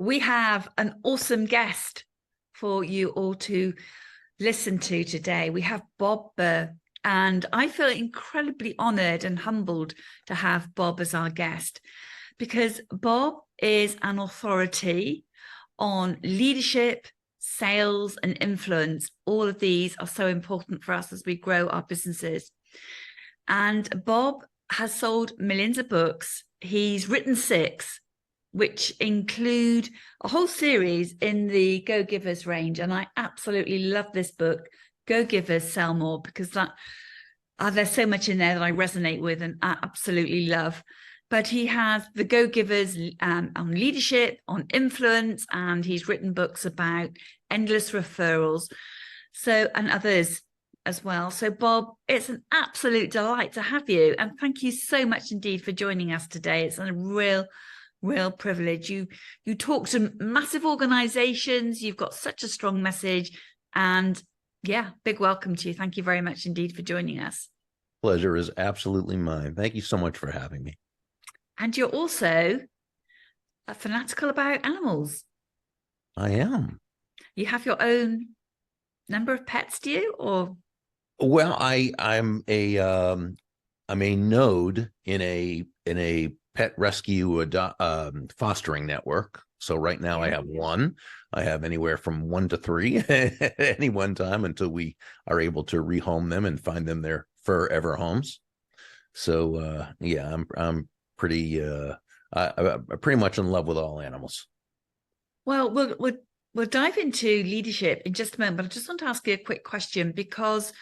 we have an awesome guest for you all to listen to today. We have Bob Burg, and I feel incredibly honored and humbled to have Bob as our guest, because Bob is an authority on leadership, sales, and influence. All of these are so important for us as we grow our businesses. And Bob has sold millions of books. He's written 6, which include a whole series in the Go Givers range. And I absolutely love this book, Go Givers, Sell More, because there's so much in there that I resonate with and I absolutely love. But he has the Go Givers on leadership, on influence, and he's written books about endless referrals, and others as well. So, Bob, it's an absolute delight to have you. And thank you so much indeed for joining us today. It's a real privilege. You talk to massive organizations. You've got such a strong message. And yeah, big welcome to you. Thank you very much indeed for joining us. Pleasure is absolutely mine. Thank you so much for having me. And you're also a fanatical about animals. I am. You have your own number of pets, do you? Or well, I'm a node in a pet rescue fostering network. So right now I have 1. I have anywhere from 1 to 3 at any one time until we are able to rehome them and find them their forever homes. So I'm pretty much in love with all animals. Well, we'll dive into leadership in just a moment, but I just want to ask you a quick question, because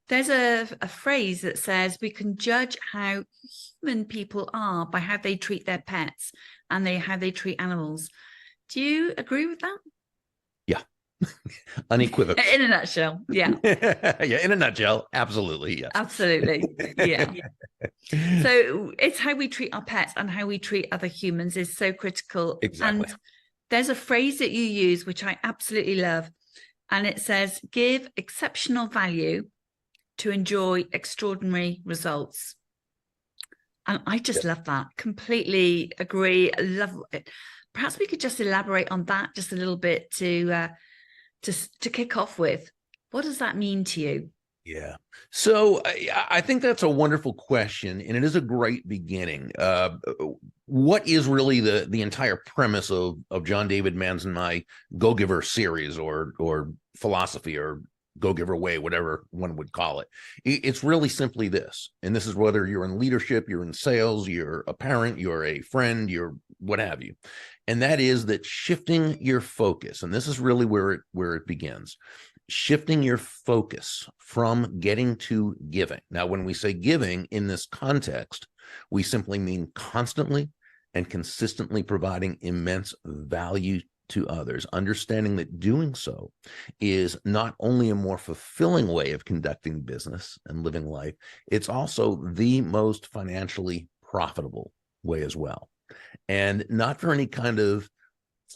there's a phrase that says we can judge how human people are by how they treat their pets and how they treat animals. Do you agree with that? Yeah. Unequivocal. In a nutshell, yeah. Yeah, in a nutshell, absolutely, yes. Absolutely, yeah. So it's how we treat our pets and how we treat other humans is so critical. Exactly. And there's a phrase that you use, which I absolutely love, and it says, give exceptional value to enjoy extraordinary results. And I just love that. Completely agree. I love it. Perhaps we could just elaborate on that just a little bit to kick off with. What does that mean to you? Yeah. So I think that's a wonderful question, and it is a great beginning. What is really the entire premise of John David Mann's and my Go Giver series or philosophy or Go Giver way, whatever one would call it? It's really simply this, and this is whether you're in leadership, you're in sales, you're a parent, you're a friend, you're what have you. And that is that shifting your focus, and this is really where it begins. Shifting your focus from getting to giving. Now, when we say giving in this context, we simply mean constantly and consistently providing immense value to others, understanding that doing so is not only a more fulfilling way of conducting business and living life, it's also the most financially profitable way as well. And not for any kind of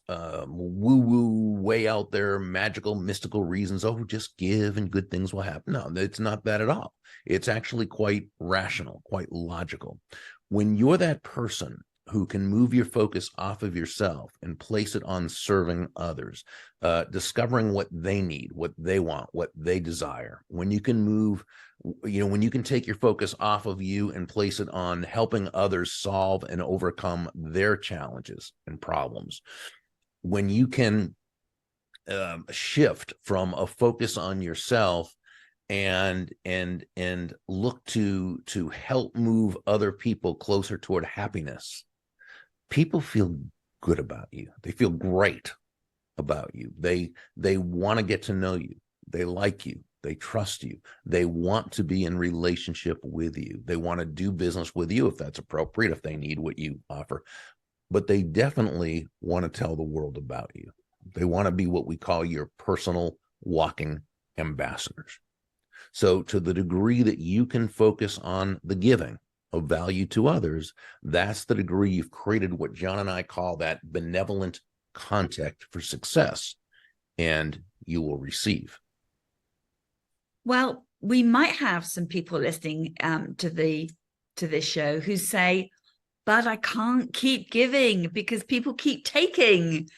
woo-woo way out there, magical, mystical reasons. Oh, just give and good things will happen. No, it's not that at all. It's actually quite rational, quite logical. When you're that person who can move your focus off of yourself and place it on serving others, discovering what they need, what they want, what they desire, when you can when you can take your focus off of you and place it on helping others solve and overcome their challenges and problems, when you can shift from a focus on yourself and look to help move other people closer toward happiness, people feel good about you. They feel great about you. They want to get to know you. They like you. They trust you. They want to be in relationship with you. They want to do business with you if that's appropriate, if they need what you offer. But they definitely want to tell the world about you. They want to be what we call your personal walking ambassadors. So to the degree that you can focus on the giving of value to others, that's the degree you've created what John and I call that benevolent contact for success, and you will receive. Well, we might have some people listening to this show who say, but I can't keep giving because people keep taking.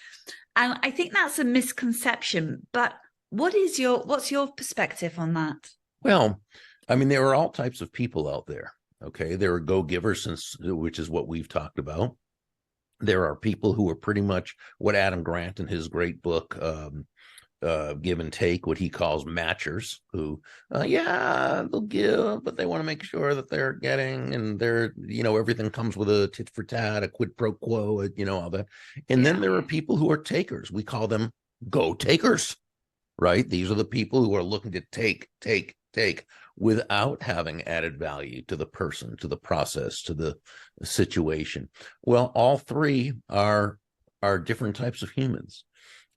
And I think that's a misconception. But what's your perspective on that? Well, I mean, there are all types of people out there. Okay. There are go-givers, which is what we've talked about. There are people who are pretty much what Adam Grant in his great book, Give and Take, what he calls matchers, who, yeah, they'll give, but they want to make sure that they're getting, and everything comes with a tit for tat, a quid pro quo, all that. And then there are people who are takers. We call them go takers, right? These are the people who are looking to take without having added value to the person, to the process, to the situation. Well, all three are different types of humans,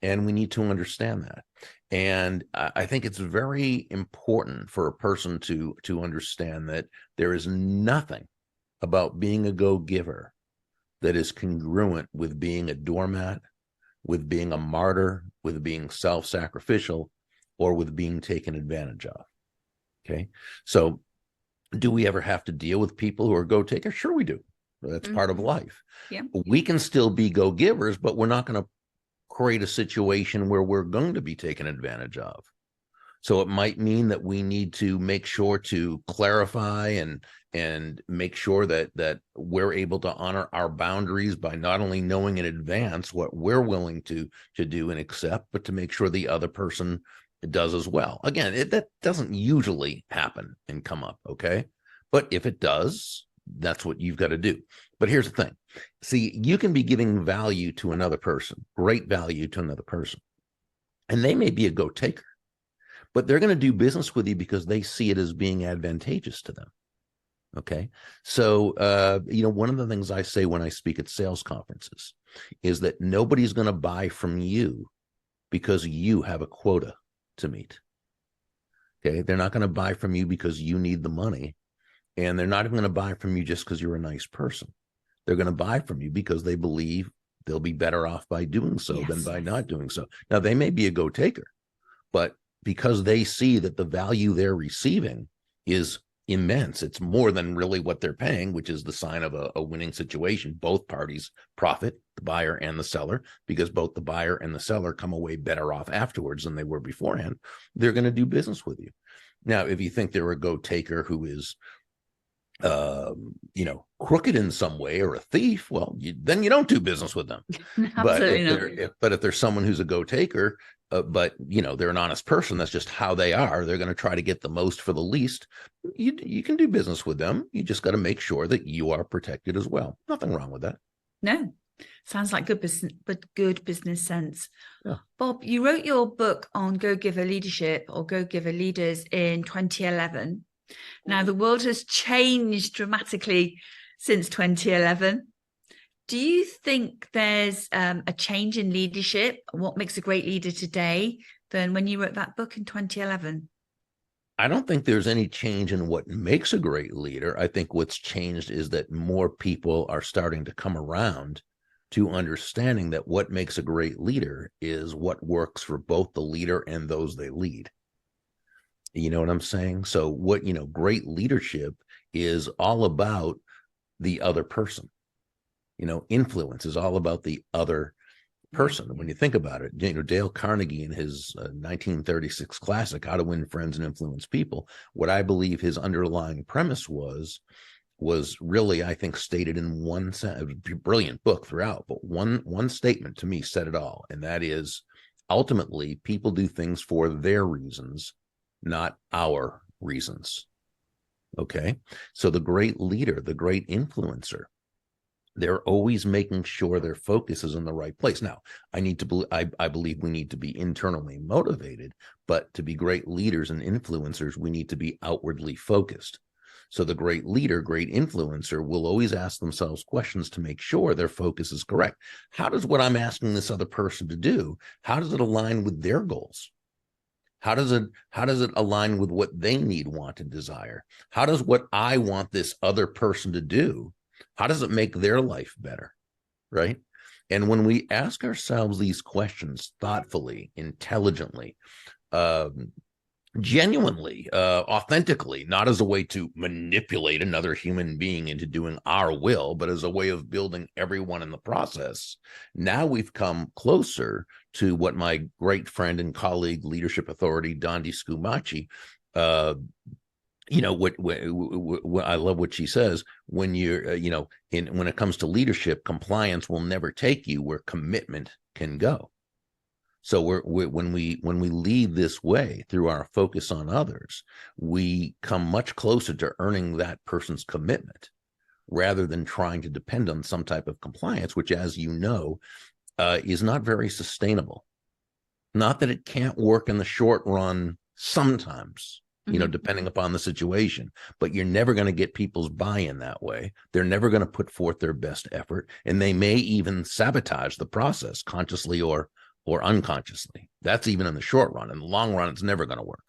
and we need to understand that. And I think it's very important for a person to understand that there is nothing about being a go-giver that is congruent with being a doormat, with being a martyr, with being self-sacrificial, or with being taken advantage of. Okay. So do we ever have to deal with people who are go-takers? Sure we do. That's part of life. Yeah. We can still be go-givers, but we're not going to create a situation where we're going to be taken advantage of. So it might mean that we need to make sure to clarify and make sure that we're able to honor our boundaries by not only knowing in advance what we're willing to do and accept, but to make sure the other person does as well. Again, that doesn't usually happen and come up, okay? But if it does, that's what you've got to do. But here's the thing. See, you can be giving value to another person, great value to another person, and they may be a go-taker, but they're going to do business with you because they see it as being advantageous to them. Okay. So, one of the things I say when I speak at sales conferences is that nobody's going to buy from you because you have a quota to meet. Okay. They're not going to buy from you because you need the money. And they're not even going to buy from you just because you're a nice person. They're going to buy from you because they believe they'll be better off by doing so than by not doing so. Now, they may be a go-taker, but because they see that the value they're receiving is immense, it's more than really what they're paying, which is the sign of a winning situation. Both parties profit, the buyer and the seller, because both the buyer and the seller come away better off afterwards than they were beforehand. They're going to do business with you. Now, if you think they're a go-taker who is crooked in some way or a thief, well, then you don't do business with them. But if there's someone who's a go-taker, but they're an honest person, that's just how they are, they're going to try to get the most for the least, you can do business with them. You just got to make sure that you are protected as well. Nothing wrong with that. No, sounds like good business, but good business sense. Yeah. Bob, you wrote your book on go-giver leadership or go-giver leaders in 2011. Now, the world has changed dramatically since 2011. Do you think there's a change in leadership? What makes a great leader today than when you wrote that book in 2011? I don't think there's any change in what makes a great leader. I think what's changed is that more people are starting to come around to understanding that what makes a great leader is what works for both the leader and those they lead. You know what I'm saying? So great leadership is all about the other person. Influence is all about the other person. When you think about it, Dale Carnegie in his 1936 classic, How to Win Friends and Influence People, what I believe his underlying premise was really, I think, stated in one sentence. Brilliant book throughout, but one statement to me said it all. And that is, ultimately, people do things for their reasons, not our reasons. Okay. So the great leader, the great influencer, they're always making sure their focus is in the right place. Now, I believe we need to be internally motivated, but to be great leaders and influencers, we need to be outwardly focused. So the great leader, great influencer will always ask themselves questions to make sure their focus is correct. How does what I'm asking this other person to do, how does it align with their goals? How does it align with what they need, want, and desire? How does what I want this other person to do, how does it make their life better? Right? And when we ask ourselves these questions thoughtfully, intelligently, genuinely, authentically, not as a way to manipulate another human being into doing our will, but as a way of building everyone in the process. Now we've come closer to what my great friend and colleague, leadership authority, Dondi Scumaci, what I love what she says. When you're, when it comes to leadership, compliance will never take you where commitment can go. So when we lead this way through our focus on others, we come much closer to earning that person's commitment rather than trying to depend on some type of compliance, which, as you know, is not very sustainable. Not that it can't work in the short run sometimes, depending upon the situation, but you're never going to get people's buy-in that way. They're never going to put forth their best effort, and they may even sabotage the process consciously or unconsciously. That's even in the short run. In the long run, it's never going to work.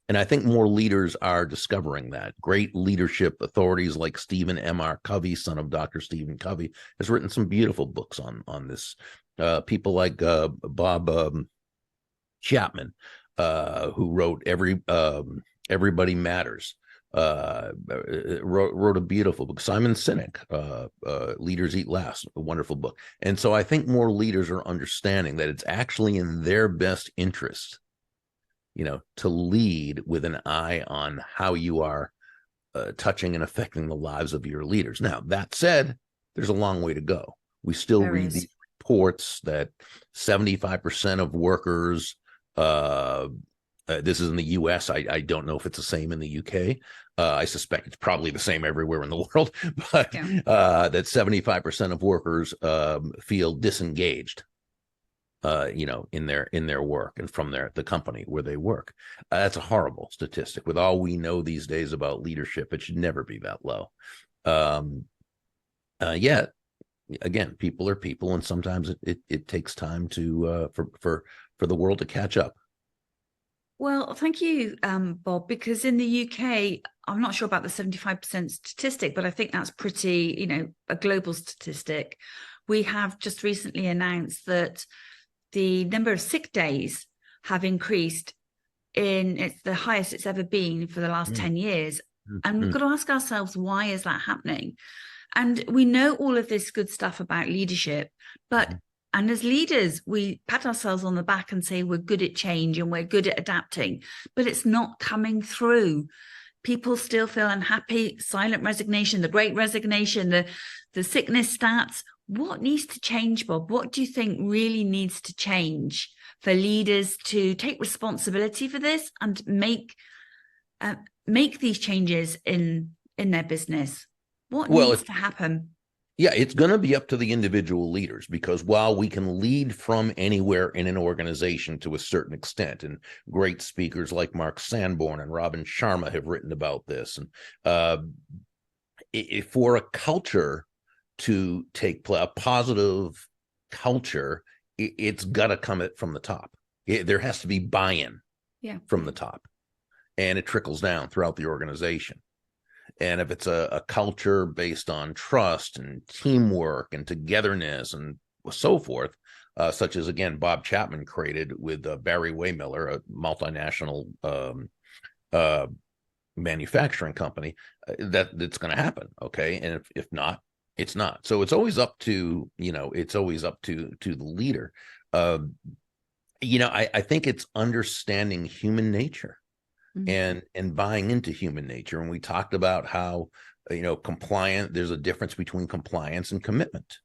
And I think more leaders are discovering that. Great leadership authorities like Stephen M.R. Covey, son of Dr. Stephen Covey, has written some beautiful books on this. People like Bob Chapman, who wrote Everybody Matters, wrote a beautiful book. Simon Sinek, Leaders Eat Last, a wonderful book. And so I think more leaders are understanding that it's actually in their best interest, to lead with an eye on how you are touching and affecting the lives of your leaders. Now, that said, there's a long way to go. We still read these reports that 75% of workers, this is in the US. I don't know if it's the same in the UK. I suspect it's probably the same everywhere in the world, but that 75% of workers feel disengaged, in their work and from the company where they work. That's a horrible statistic. With all we know these days about leadership, it should never be that low. Yet, again, people are people, and sometimes it takes time for the world to catch up. Well, thank you, Bob, because in the UK, I'm not sure about the 75% statistic, but I think that's pretty, a global statistic. We have just recently announced that the number of sick days have increased it's the highest it's ever been for the last 10 years. And we've got to ask ourselves, why is that happening? And we know all of this good stuff about leadership, but and as leaders, we pat ourselves on the back and say we're good at change and we're good at adapting, but it's not coming through. People still feel unhappy, silent resignation, the great resignation, the sickness stats. What needs to change, Bob? What do you think really needs to change for leaders to take responsibility for this and make these changes in their business? What needs to happen? Yeah, it's going to be up to the individual leaders, because while we can lead from anywhere in an organization to a certain extent, and great speakers like Mark Sanborn and Robin Sharma have written about this, and for a culture to take place, a positive culture, it's got to come from the top. There has to be buy-in from the top, and it trickles down throughout the organization. And if it's a culture based on trust and teamwork and togetherness and so forth, such as, again, Bob Chapman created with Barry Waymiller, a multinational manufacturing company, that's going to happen. Okay. And if not, it's not. So it's always up to, the leader. I think it's understanding human nature. And buying into human nature. And we talked about how, there's a difference between compliance and commitment.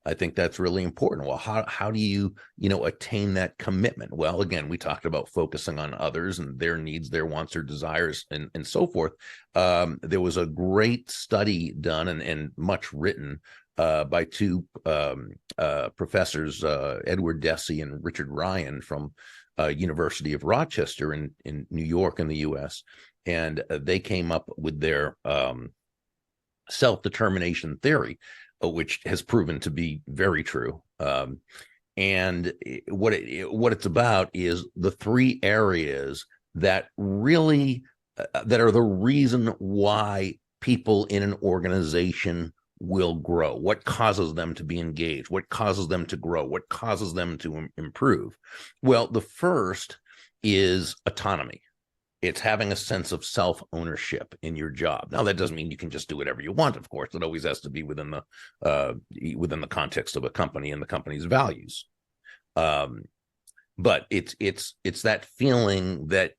I think that's really important. Well, how do you, attain that commitment? Well, again, we talked about focusing on others and their needs, their wants, their desires, and so forth. There was a great study done and much written by two professors, Edward Deci and Richard Ryan from University of Rochester in New York in the U.S. And they came up with their self-determination theory, which has proven to be very true. And what it's about is the three areas that really that are the reason why people in an organization will grow, what causes them to be engaged, what causes them to grow, what causes them to improve. Well, the first is autonomy. It's having a sense of self-ownership in your job. Now, that doesn't mean you can just do whatever you want, of course. It always has to be within the context of a company and the company's values. But it's that feeling that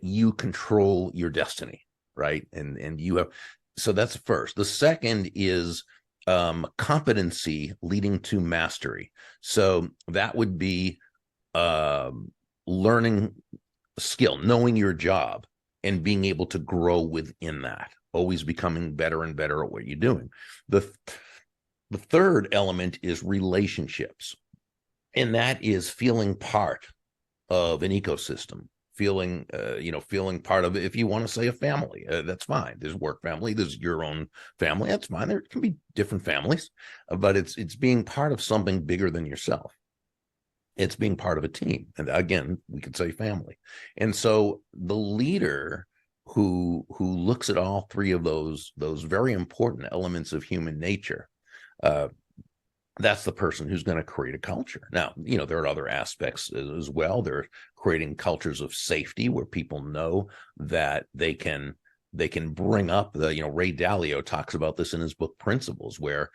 you control your destiny, right? And you have, so that's the first. The second is competency leading to mastery. So that would be learning skill, knowing your job and being able to grow within that, always becoming better and better at what you're doing. The third element is relationships, and that is feeling part of an ecosystem, feeling part of it. If you want to say a family, that's fine. There's work family, there's your own family, that's fine. There can be different families, but it's being part of something bigger than yourself. It's being part of a team. And again, we could say family. And so the leader who looks at all three of those very important elements of human nature, that's the person who's going to create a culture. Now, there are other aspects as well. They're creating cultures of safety where people know that they can bring up Ray Dalio talks about this in his book Principles, where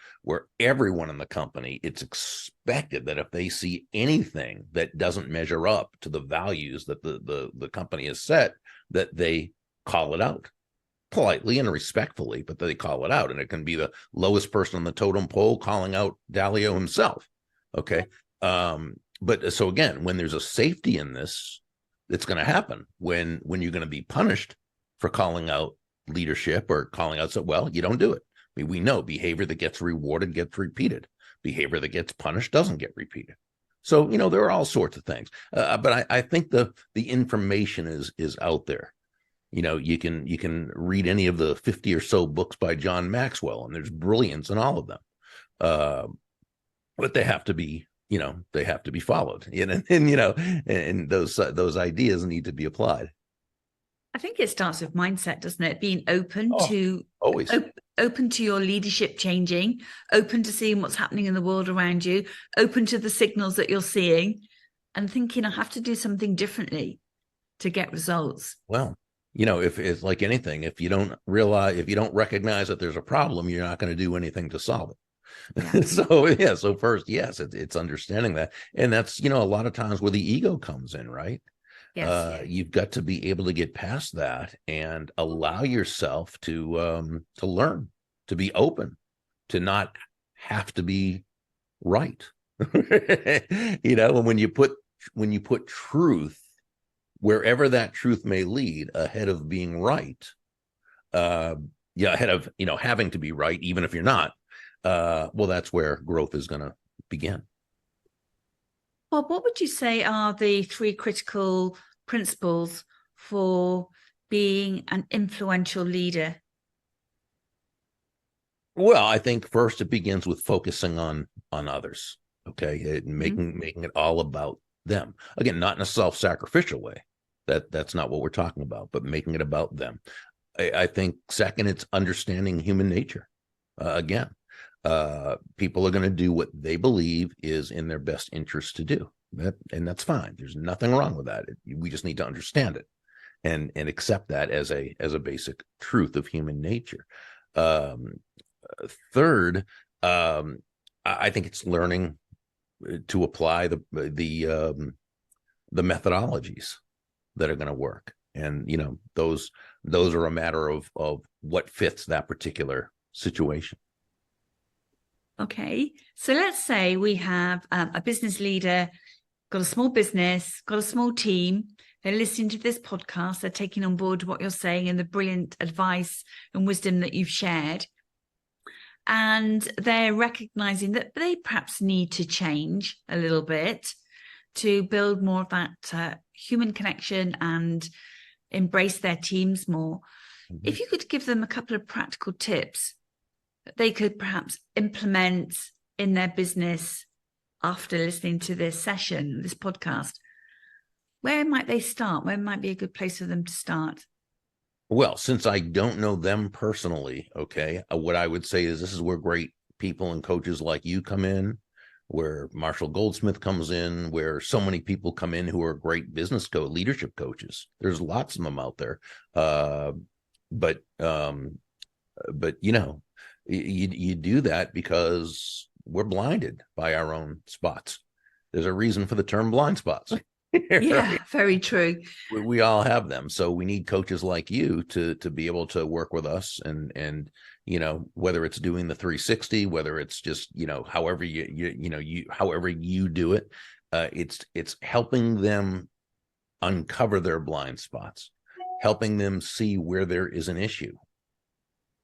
everyone in the company, it's expected that if they see anything that doesn't measure up to the values that the company has set, that they call it out politely and respectfully, but they call it out. And it can be the lowest person on the totem pole calling out Dalio himself. Okay. But so again, when there's a safety in this, it's going to happen when you're going to be punished for calling out leadership or calling out, so, well, you don't do it. I mean, we know behavior that gets rewarded gets repeated. Behavior that gets punished doesn't get repeated. So, there are all sorts of things. But I think the information is out there. You can read any of the 50 or so books by John Maxwell, and there's brilliance in all of them. But they have to be, they have to be followed. And those ideas need to be applied. I think it starts with mindset, doesn't it? Being open to always open to your leadership changing, open to seeing what's happening in the world around you, open to the signals that you're seeing, and thinking, I have to do something differently to get results. Well, if it's like anything, if you don't recognize that there's a problem, you're not going to do anything to solve it. Yeah. So first, yes, it's understanding that. And that's, a lot of times where the ego comes in, right? Yes. You've got to be able to get past that and allow yourself to learn, to be open, to not have to be right. And when you put truth wherever that truth may lead ahead of being right, ahead of having to be right, even if you're not, well, that's where growth is going to begin. Bob, what would you say are the 3 critical principles for being an influential leader? Well, I think first it begins with focusing on others, okay, and making it all about them. Again, not in a self-sacrificial way. That's not what we're talking about, but making it about them. I think second, it's understanding human nature. Again, people are going to do what they believe is in their best interest to do. And that's fine. There's nothing wrong with that. We just need to understand it and accept that as a basic truth of human nature. Third, I think it's learning to apply the methodologies that are going to work. And, those are a matter of what fits that particular situation. Okay. So let's say we have a business leader, got a small business, got a small team. They're listening to this podcast. They're taking on board what you're saying and the brilliant advice and wisdom that you've shared. And they're recognizing that they perhaps need to change a little bit to build more of that human connection and embrace their teams more. Mm-hmm. If you could give them a couple of practical tips that they could perhaps implement in their business after listening to this session, this podcast, where might they start? Where might be a good place for them to start? Well, since I don't know them personally, okay, what I would say is this is where great people and coaches like you come in, where Marshall Goldsmith comes in, where so many people come in who are great leadership coaches. There's lots of them out there. But you do that because we're blinded by our own spots. There's a reason for the term blind spots. Yeah, right? Very true. We all have them. So we need coaches like you to be able to work with us and whether it's doing the 360, whether it's just, however however you do it, it's helping them uncover their blind spots, helping them see where there is an issue,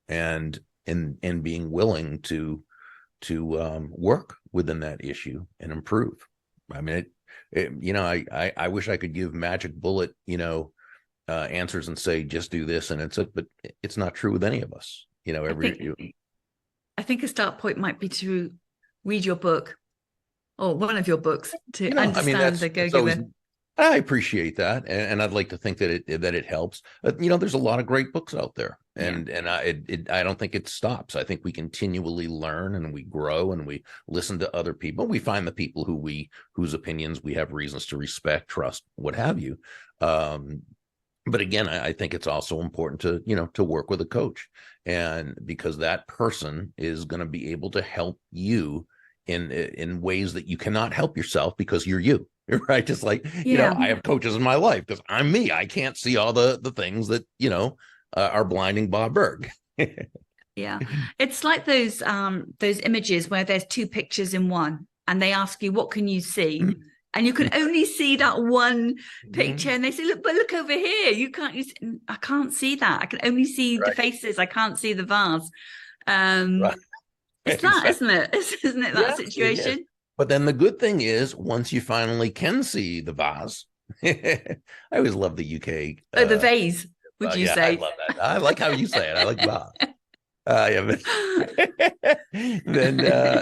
and being willing to work within that issue and improve. I mean, I wish I could give magic bullet, answers and say, just do this. But it's not true with any of us. I think a start point might be to read your book or one of your books to understand the go-giver. I appreciate that, and I'd like to think that it helps. There's a lot of great books out there, and I don't think it stops. I think we continually learn and we grow and we listen to other people. We find the people whose opinions we have reasons to respect, trust, what have you. But again, I think it's also important to work with a coach, and because that person is going to be able to help you in ways that you cannot help yourself because you're you. Right. Just like, I have coaches in my life because I'm me. I can't see all the things that, are blinding Bob Burg. Yeah. It's like those images where there's two pictures in one and they ask you, what can you see? And you can only see that one picture. And they say, look over here. I can't see that. I can only see the faces. I can't see the vase. Right. It's that, isn't it? Isn't it that situation? But then the good thing is, once you finally can see the vase, I always love the UK. The vase, would you say? I love that. I like how you say it. I like vase.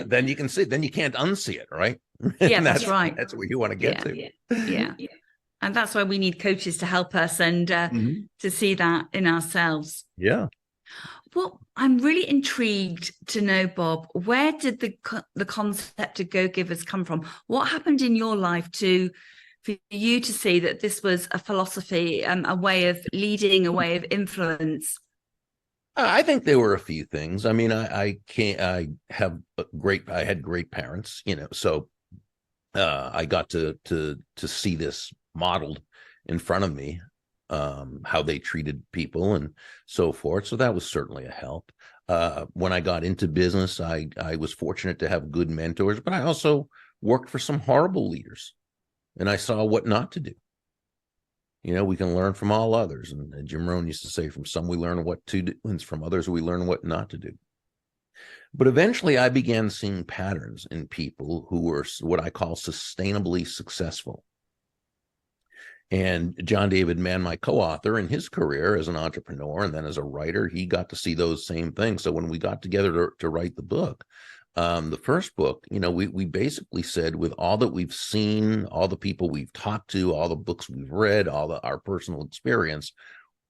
Then you can see. Then you can't unsee it, right? Yeah, that's right. That's where you want to get to. Yeah. And that's why we need coaches to help us and to see that in ourselves. Yeah. Well, I'm really intrigued to know, Bob, where did the concept of go-givers come from? What happened in your life for you to see that this was a philosophy, a way of leading, a way of influence? I think there were a few things. I mean, I had great parents, so I got to see this modeled in front of me. How they treated people and so forth. So that was certainly a help. When I got into business, I was fortunate to have good mentors, but I also worked for some horrible leaders and I saw what not to do. We can learn from all others. And Jim Rohn used to say, from some we learn what to do, and from others we learn what not to do. But eventually I began seeing patterns in people who were what I call sustainably successful. And John David Mann, my co-author, in his career as an entrepreneur and then as a writer, he got to see those same things. So when we got together to write the book, the first book, we basically said, with all that we've seen, all the people we've talked to, all the books we've read, our personal experience,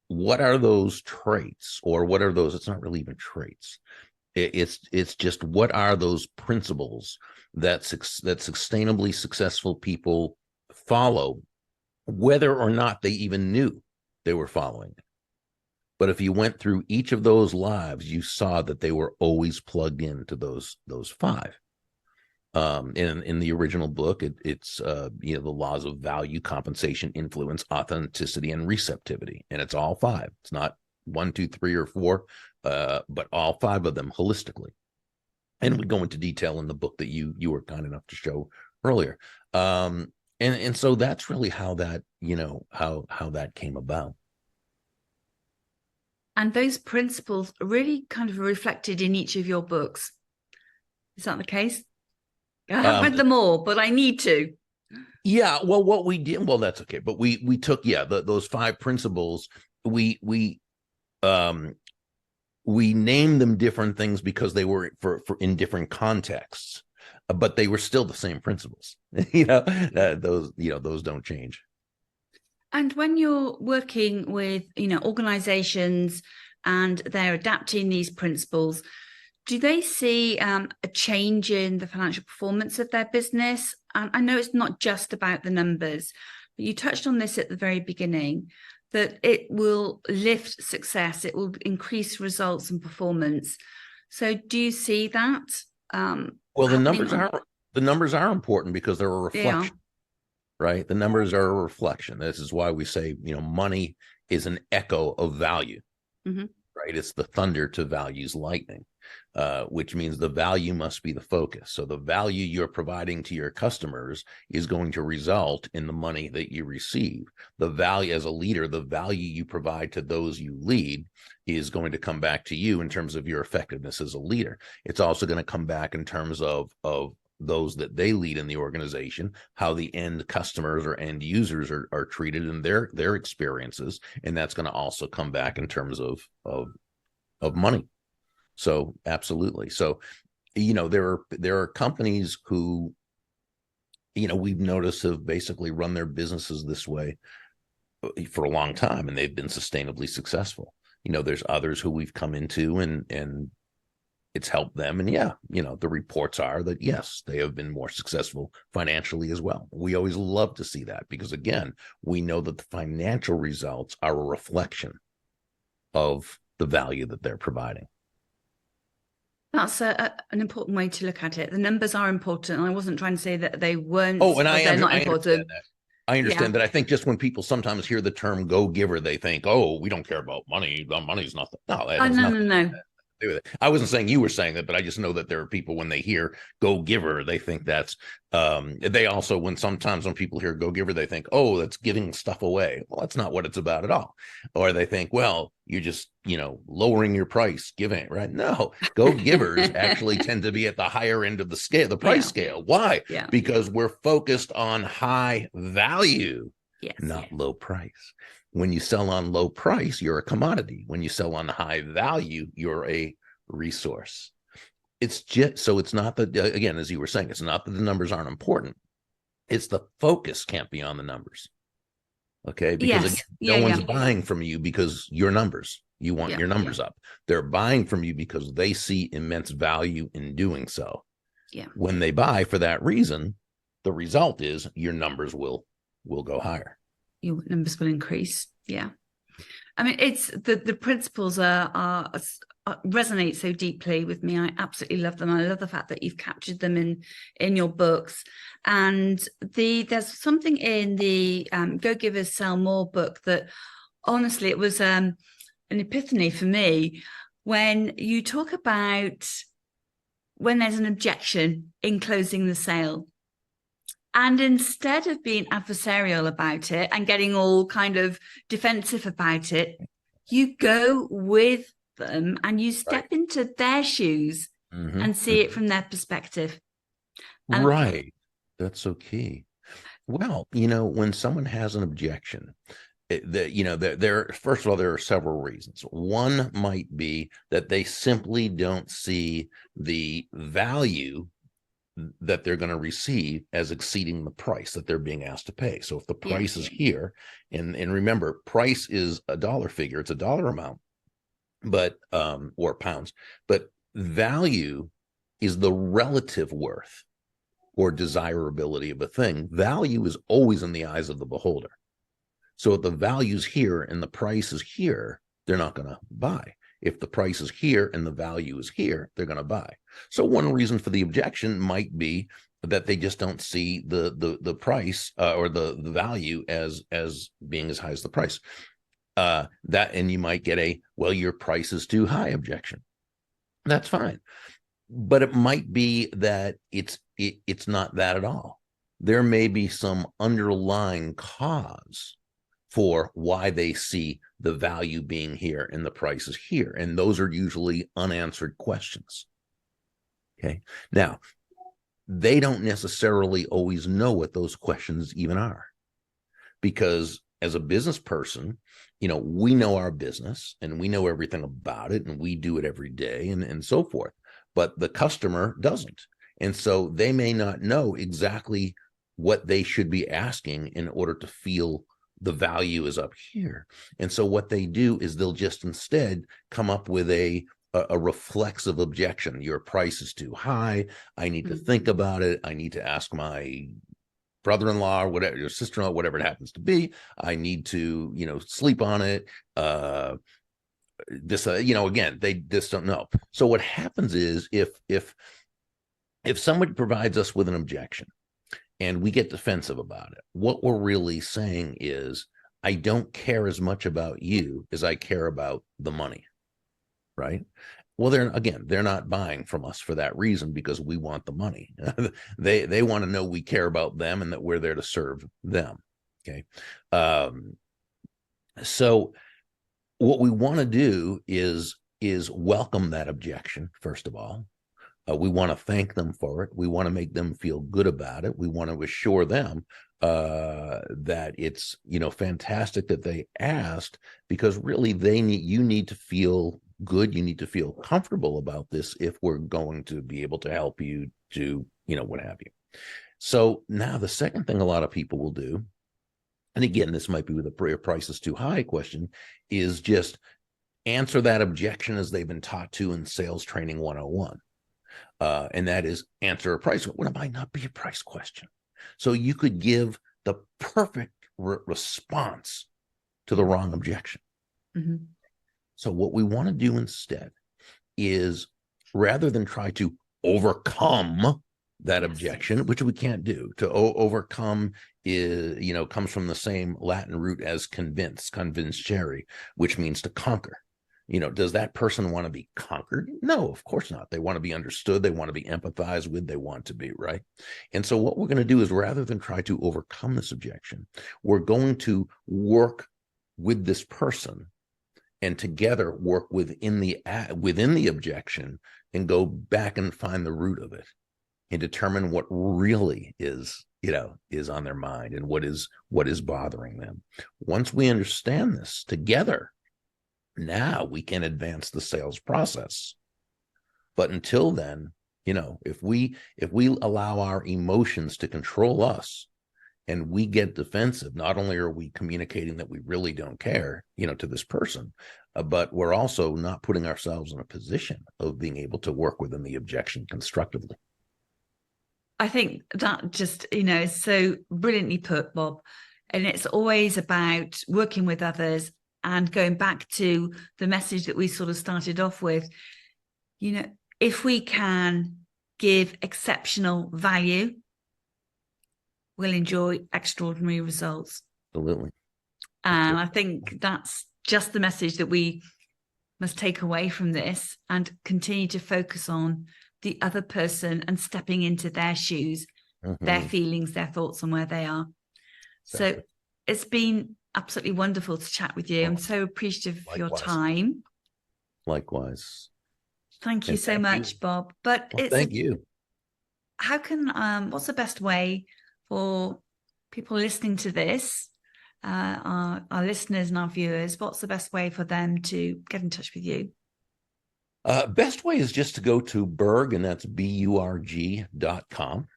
what are those traits, or what are those? It's not really even traits. It's just, what are those principles that sustainably successful people follow, whether or not they even knew they were following it. But if you went through each of those lives, you saw that they were always plugged into those five. In the original book, it's the laws of value, compensation, influence, authenticity, and receptivity, and it's all five. It's not 1, 2, 3, or 4, but all five of them holistically. And we go into detail in the book that you were kind enough to show earlier. And so that's really how that, how that came about. And those principles are really kind of reflected in each of your books. Is that the case? I haven't read them all, but I need to. Yeah, well, what we did, well, that's okay. But we took, those 5 principles, we named them different things because they were for in different contexts. But they were still the same principles. Those don't change. And when you're working with, organizations and they're adapting these principles, do they see a change in the financial performance of their business? And I know it's not just about the numbers, but you touched on this at the very beginning, that it will lift success, it will increase results and performance. So do you see that? Well, the numbers are important because they're a reflection, right? The numbers are a reflection. This is why we say, money is an echo of value, right? It's the thunder to value's lightning, which means the value must be the focus. So the value you're providing to your customers is going to result in the money that you receive. The value as a leader, the value you provide to those you lead is going to come back to you in terms of your effectiveness as a leader. It's also going to come back in terms of those that they lead in the organization, how the end customers or end users are treated in their experiences. And that's going to also come back in terms of money. So absolutely. So, there are companies who, we've noticed have basically run their businesses this way for a long time, and they've been sustainably successful. There's others who we've come into and it's helped them. And the reports are that, yes, they have been more successful financially as well. We always love to see that because, again, we know that the financial results are a reflection of the value that they're providing. That's an important way to look at it. The numbers are important. I wasn't trying to say that they weren't. Oh, and they're not important. I understand that. I think just when people sometimes hear the term "go giver," they think, "Oh, we don't care about money. Money's nothing." No, no. I wasn't saying you were saying that, but I just know that there are people when they hear "go giver," they think that's. They also, when people hear "go giver," they think, "Oh, that's giving stuff away." Well, that's not what it's about at all. Or they think, "Well, you're just lowering your price, giving it," right? No, go givers actually tend to be at the higher end of the scale, the price scale. Why? Because we're focused on high value, not low price. When you sell on low price, you're a commodity. When you sell on high value, you're a resource. It's just so it's not that, again, as you were saying, it's not that the numbers aren't important. It's the focus can't be on the numbers. Okay. Because again, no one's buying from you because your numbers, you want your numbers up. They're buying from you because they see immense value in doing so. When they buy for that reason, the result is your numbers will go higher. Your numbers will increase. I mean, it's the principles are resonate so deeply with me. I absolutely love them. I love the fact that you've captured them in your books. And there's something in the Go Givers Sell More book that honestly, it was an epiphany for me when you talk about when there's an objection in closing the sale. And instead of being adversarial about it and getting all kind of defensive about it, you go with them and you step into their shoes and see it from their perspective. Right. That's so key. Well, when someone has an objection, first of all, there are several reasons. One might be that they simply don't see the value that they're going to receive as exceeding the price that they're being asked to pay. So if the price is here, and remember, price is a dollar figure, it's a dollar amount, but or pounds, but value is the relative worth or desirability of a thing. Value is always in the eyes of the beholder. So if the value's here and the price is here, they're not going to buy. If the price is here and the value is here, they're going to buy. So one reason for the objection might be that they just don't see the price or the value as being as high as the price. And you might get well, your price is too high objection. That's fine. But it might be that it's not that at all. There may be some underlying cause for why they see the value being here and the price is here. And those are usually unanswered questions. Okay. Now, they don't necessarily always know what those questions even are, because as a business person, we know our business and we know everything about it and we do it every day and so forth, but the customer doesn't. And so they may not know exactly what they should be asking in order to feel the value is up here. And so what they do is they'll just instead come up with a a reflexive objection. Your price is too high. I need to think about it. I need to ask my brother-in-law or whatever, your sister-in-law, whatever it happens to be. I need to, sleep on it. Again, they just don't know. So what happens is if somebody provides us with an objection and we get defensive about it, what we're really saying is, I don't care as much about you as I care about the money, right? Well, they're not buying from us for that reason, because we want the money. They want to know we care about them and that we're there to serve them. Okay. So what we want to do is welcome that objection, first of all. We want to thank them for it. We want to make them feel good about it. We want to assure them that it's, fantastic that they asked, because really you need to feel good. You need to feel comfortable about this if we're going to be able to help you to, what have you. So now the second thing a lot of people will do, and again, this might be with a price is too high question, is just answer that objection as they've been taught to in Sales Training 101. And that is answer a price. What might not be a price question? So you could give the perfect response to the wrong objection. Mm-hmm. So what we want to do instead is, rather than try to overcome that objection, which we can't do, to overcome is, comes from the same Latin root as convincere, which means to conquer. Does that person want to be conquered? No, of course not. They want to be understood. They want to be empathized with. They want to be, right? And so what we're going to do is, rather than try to overcome this objection, we're going to work with this person and together work within the objection and go back and find the root of it and determine what really is on their mind and what is bothering them. Once we understand this together, now we can advance the sales process. But until then, if we allow our emotions to control us and we get defensive, not only are we communicating that we really don't care, to this person, but we're also not putting ourselves in a position of being able to work within the objection constructively. I think that just, is so brilliantly put, Bob. And it's always about working with others and going back to the message that we sort of started off with. If we can give exceptional value, we'll enjoy extraordinary results. Absolutely. And I think that's just the message that we must take away from this, and continue to focus on the other person and stepping into their shoes, their feelings, their thoughts, and where they are. Exactly. So it's been absolutely wonderful to chat with you. I'm so appreciative of your time. Likewise. Thank you so much, Bob. But thank you. How can, what's the best way for people listening to this, our listeners and our viewers, what's the best way for them to get in touch with you? Best way is just to go to Berg, and that's BURG.com.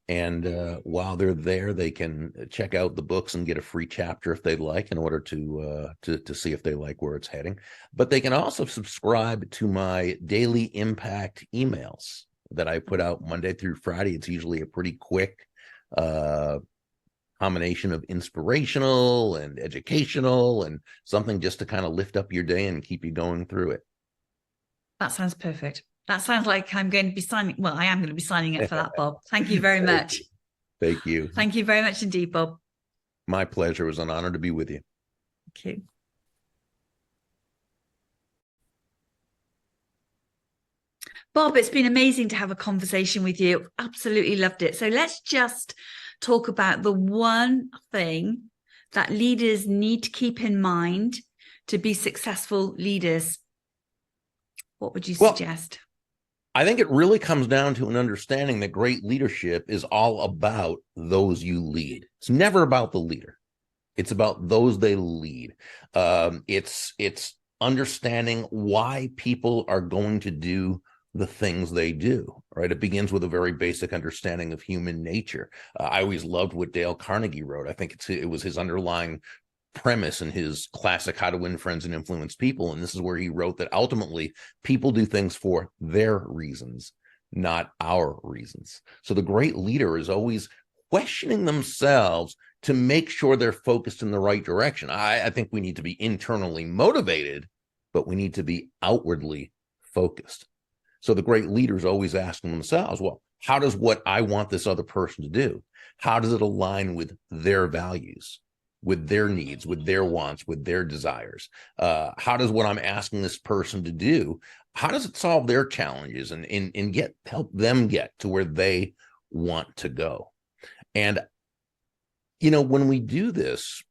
And while they're there, they can check out the books and get a free chapter if they'd like, in order to see if they like where it's heading. But they can also subscribe to my daily impact emails that I put out Monday through Friday. It's usually a pretty quick combination of inspirational and educational and something just to kind of lift up your day and keep you going through it. That sounds perfect. That sounds like I'm going to be signing. Well, I am going to be signing up for that, Bob. Thank you very much. Thank you. Thank you very much indeed, Bob. My pleasure. It was an honor to be with you. Thank you. Bob, it's been amazing to have a conversation with you. Absolutely loved it. So let's just talk about the one thing that leaders need to keep in mind to be successful leaders. What would you suggest? I think it really comes down to an understanding that great leadership is all about those you lead. It's never about the leader. It's about those they lead. It's understanding why people are going to do the things they do, right? It begins with a very basic understanding of human nature. I always loved what Dale Carnegie wrote. I think it was his underlying premise in his classic How to Win Friends and Influence People. And this is where he wrote that ultimately people do things for their reasons, not our reasons. So the great leader is always questioning themselves to make sure they're focused in the right direction. I think we need to be internally motivated, but we need to be outwardly focused. So the great leader is always asking themselves, well, how does what I want this other person to do, how does it align with their values, with their needs, with their wants, with their desires? How does what I'm asking this person to do, how does it solve their challenges and help them get to where they want to go? And, when we do this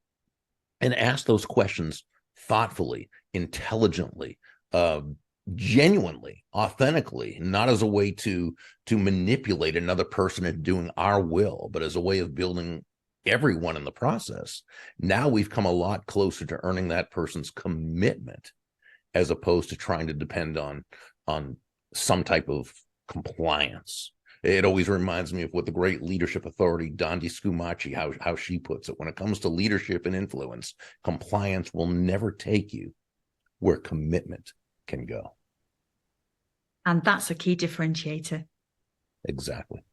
and ask those questions thoughtfully, intelligently, genuinely, authentically, not as a way to manipulate another person into doing our will, but as a way of building everyone in the process, now we've come a lot closer to earning that person's commitment, as opposed to trying to depend on some type of compliance. It always reminds me of what the great leadership authority Dondi Scumaci, how she puts it. When it comes to leadership and influence, compliance will never take you where commitment can go. And that's a key differentiator. Exactly.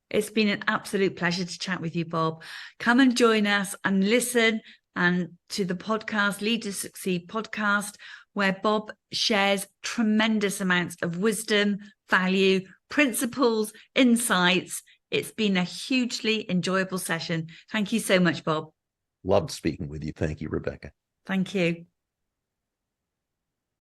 It's been an absolute pleasure to chat with you, Bob. Come and join us and listen to the podcast, Leaders Succeed podcast, where Bob shares tremendous amounts of wisdom, value, principles, insights. It's been a hugely enjoyable session. Thank you so much, Bob. Loved speaking with you. Thank you, Rebecca. Thank you.